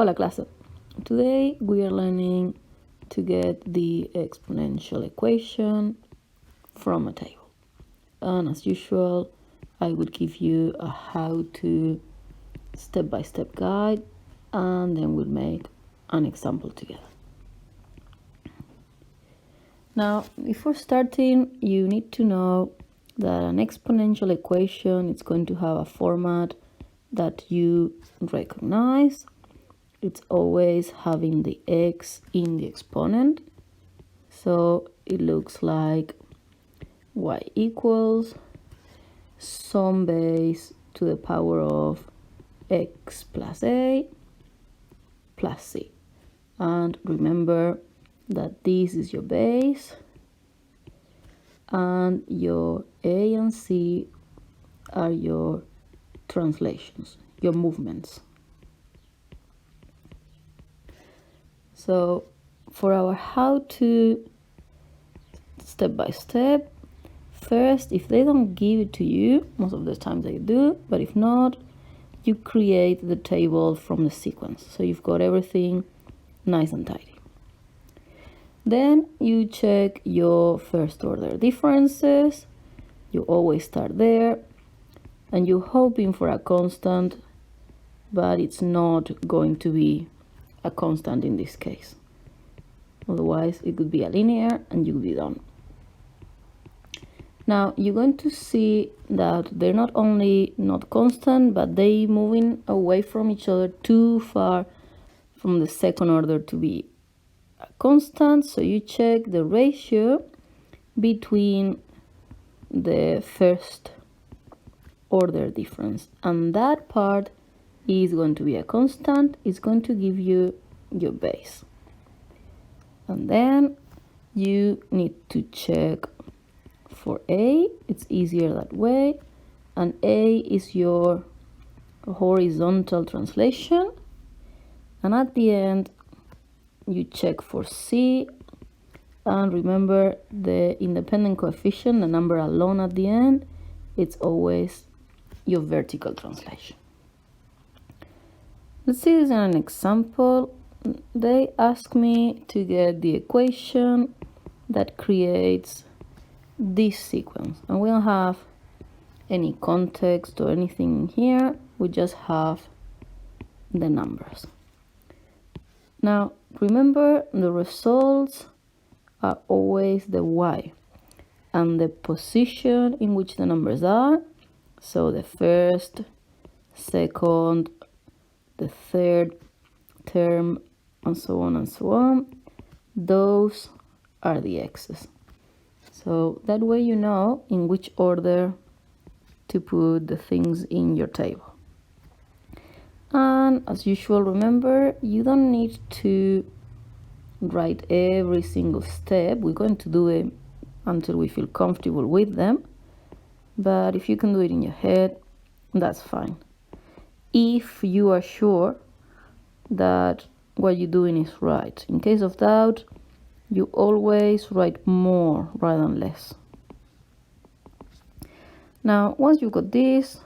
Hola clase. Today we are learning to get the exponential equation from a table. And as usual, I will give you a how-to step-by-step guide, and then we'll make an example together. Now, before starting, you need to know that an exponential equation is going to have a format that you recognize. It's always having the x in the exponent. So it looks like y equals some base to the power of x plus a plus c. And remember that this is your base and your a and c are your translations, your movements. So for our how-to step by step, first, if they don't give it to you, most of the times they do, but if not, you create the table from the sequence. So you've got everything nice and tidy. Then you check your first order differences. You always start there, and you're hoping for a constant, but it's not going to be a constant in this case. Otherwise, it could be a linear and you'll be done. Now, you're going to see that they're not only not constant, but they moving away from each other too far from the second order to be a constant. So you check the ratio between the first order difference, and that part is going to be a constant. It's going to give you your base. And then you need to check for a. It's easier that way. And a is your horizontal translation. And at the end, you check for c. And remember the independent coefficient, the number alone at the end, it's always your vertical translation. Let's see this in an example. They ask me to get the equation that creates this sequence. And we don't have any context or anything here. We just have the numbers. Now, remember the results are always the y and the position in which the numbers are. So the first, second, the third term, and so on and so on, those are the x's. So that way you know in which order to put the things in your table. And as usual, remember, you don't need to write every single step. We're going to do it until we feel comfortable with them. But if you can do it in your head, that's fine. If you are sure that what you're doing is right. In case of doubt, you always write more rather than less. Now, once you've got this,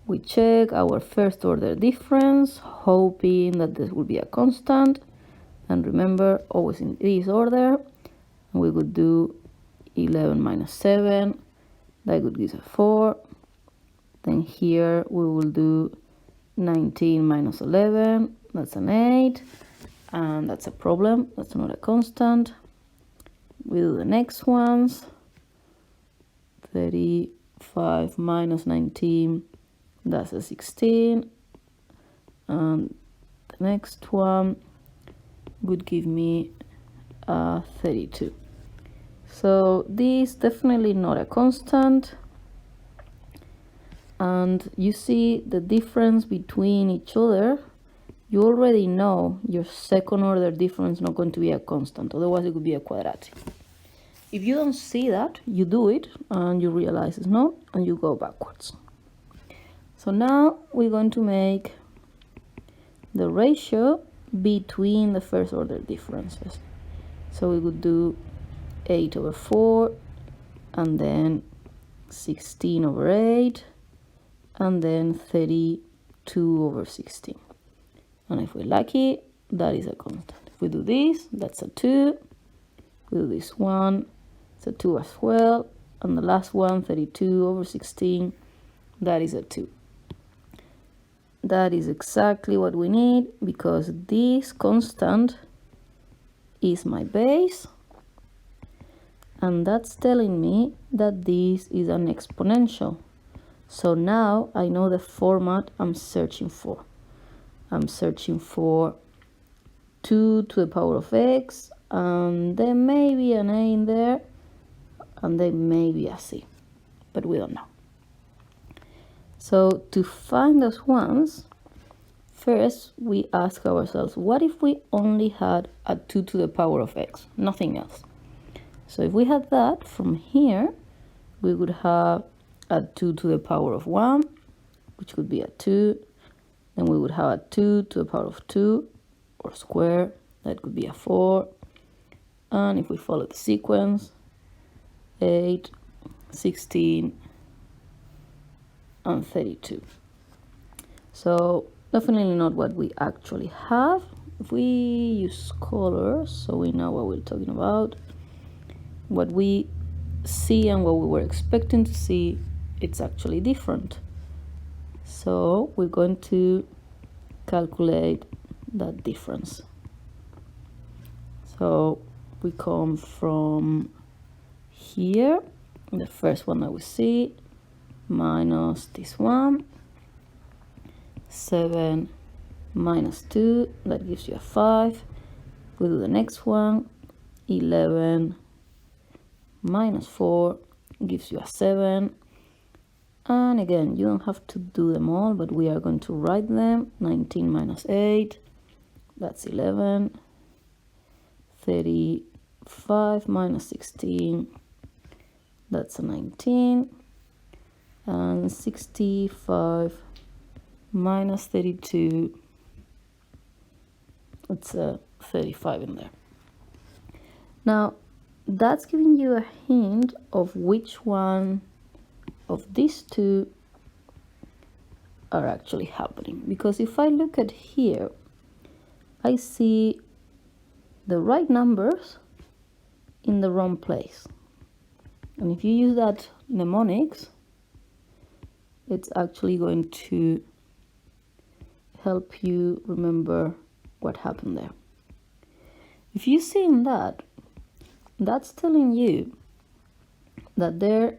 we check our first order difference, hoping that this will be a constant. And remember, always in this order. We would do 11 minus 7. That would give us 4. Then here we will do 19 minus 11. That's an 8. And that's a problem. That's not a constant. We do the next ones. 35 minus 19. That's a 16. And the next one would give me a 32. So this is definitely not a constant. And you see the difference between each other. You already know your second order difference is not going to be a constant, otherwise it could be a quadratic. If you don't see that, you do it and you realize it's not, and you go backwards. So now we're going to make the ratio between the first order differences. So we would do 8 over 4, and then 16 over 8, and then 32 over 16. And if we're lucky, that is a constant. If we do this, that's a 2. We do this one, it's a 2 as well. And the last one, 32 over 16, that is a 2. That is exactly what we need, because this constant is my base. And that's telling me that this is an exponential. So now I know the format I'm searching for. I'm searching for 2 to the power of x, and there may be an a in there, and there may be a c, but we don't know. So to find those ones, first we ask ourselves, what if we only had a 2 to the power of x, nothing else? So if we had that, from here we would have a 2 to the power of 1, which would be a 2. Then we would have a 2 to the power of 2, or square, that could be a 4. And if we follow the sequence, 8, 16, and 32. So definitely not what we actually have. If we use colors so we know what we're talking about, what we see and what we were expecting to see, it's actually different. So we're going to calculate that difference. So we come from here, the first one that we see, minus this one, 7 minus 2, that gives you a 5. We do the next one, 11 minus 4 gives you a 7. And again, you don't have to do them all, but we are going to write them. 19 minus 8, that's 11. 35 minus 16, that's a 19. And 65 minus 32, it's a 35 in there. Now, that's giving you a hint of which one of these two are actually happening. Because if I look at here, I see the right numbers in the wrong place. And if you use that mnemonics, it's actually going to help you remember what happened there. If you see in that, that's telling you that there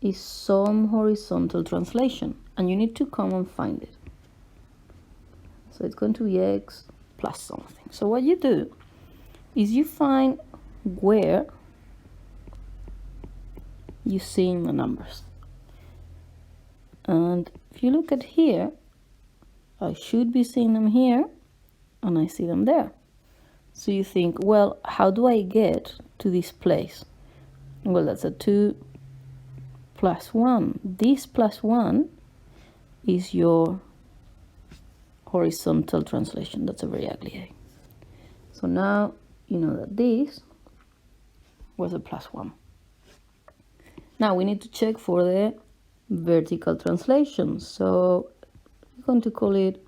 is some horizontal translation, and you need to come and find it. So it's going to be x plus something. So what you do is you find where you see in the numbers. And if you look at here, I should be seeing them here, and I see them there. So you think, well, how do I get to this place? Well, that's a 2 plus 1. This plus 1 is your horizontal translation. That's a very ugly A. So now you know that this was a plus 1. Now we need to check for the vertical translation. So we're going to call it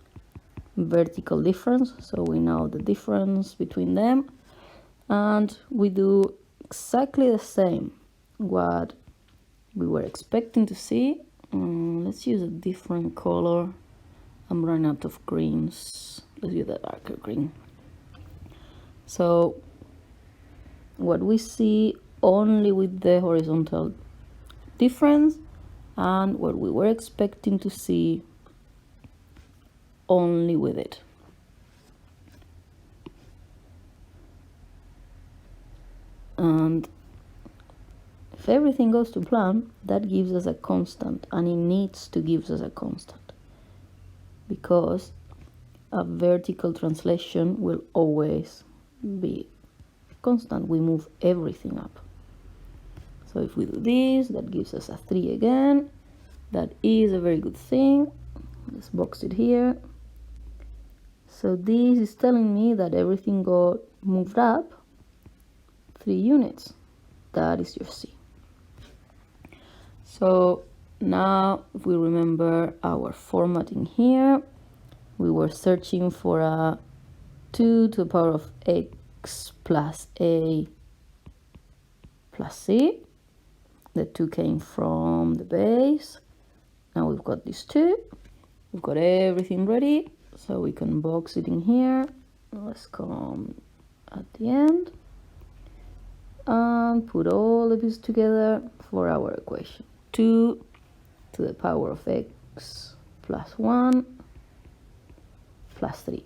vertical difference. So we know the difference between them. And we do exactly the same what we were expecting to see. Let's use a different color. I'm running out of greens. Let's use the darker green. So what we see only with the horizontal difference, and what we were expecting to see only with it. And if everything goes to plan, that gives us a constant, and it needs to give us a constant, because a vertical translation will always be constant. We move everything up. So if we do this, that gives us a 3 again. That is a very good thing. Let's box it here. So this is telling me that everything got moved up 3 units. That is your C. So now if we remember our formatting here, We were searching for a 2 to the power of x plus a plus c. The 2 came from the base. Now we've got these 2. We've got everything ready, so we can box it in here. Let's come at the end and put all of this together for our equation. 2 to the power of x plus 1 plus 3.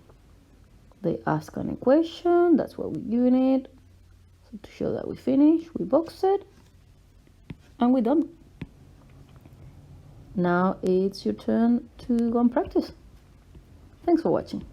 They ask an equation, that's what we're doing it. So to show that we finished, we box it, and we're done. Now it's your turn to go and practice. Thanks for watching.